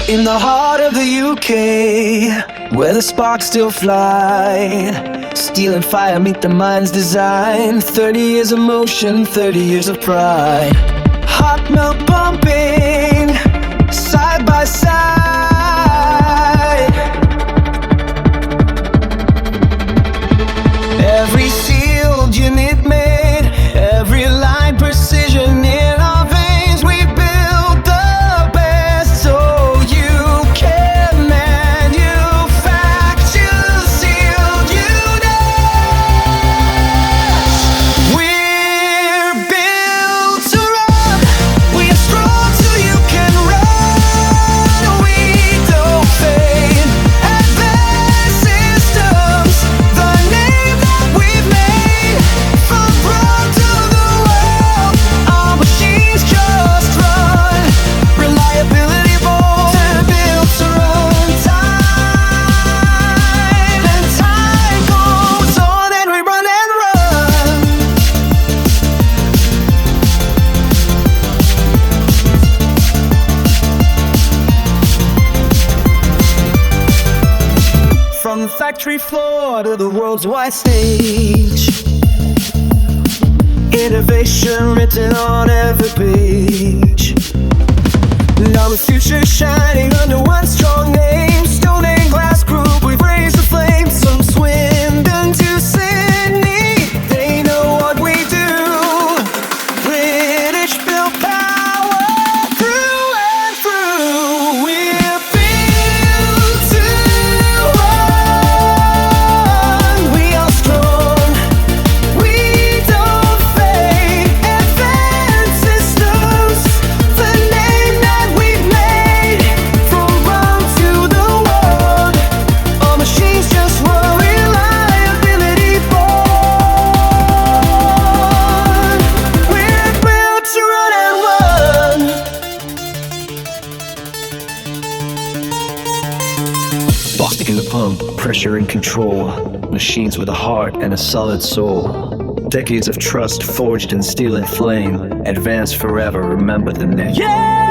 In the heart of the UK, where the sparks still fly, steel and fire meet the mind's design. 30 years of motion, 30 years of pride. Heart melt pumping, side by side. Every sealed unit made, every line precision in our veins. We build the best so you can manufacture sealed units. We're built to run. We are strong so you can run. We don't fade. Advanced systems, the name that we've made. From Rome to the world, our machines just run. Reliability bold and built to run. Time and time goes on and we run and run. From the factory floor to the world's wide stage, innovation written on every page. Now the future's shining under one strong name. Stone and Glass Group, we've raised the flame. From Swindon to Sydney, they know what we do. British built power through and through. We're built to run. We are strong, we don't fade. Advanced systems, the name that we've made. From Rome to the world, our machines just run. Reliability born. We're built to run and run. Bostic in the pump, pressure and control. Machines with a heart and a solid soul. Decades of trust forged in steel and flame. Advanced forever, remember the name. Yeah!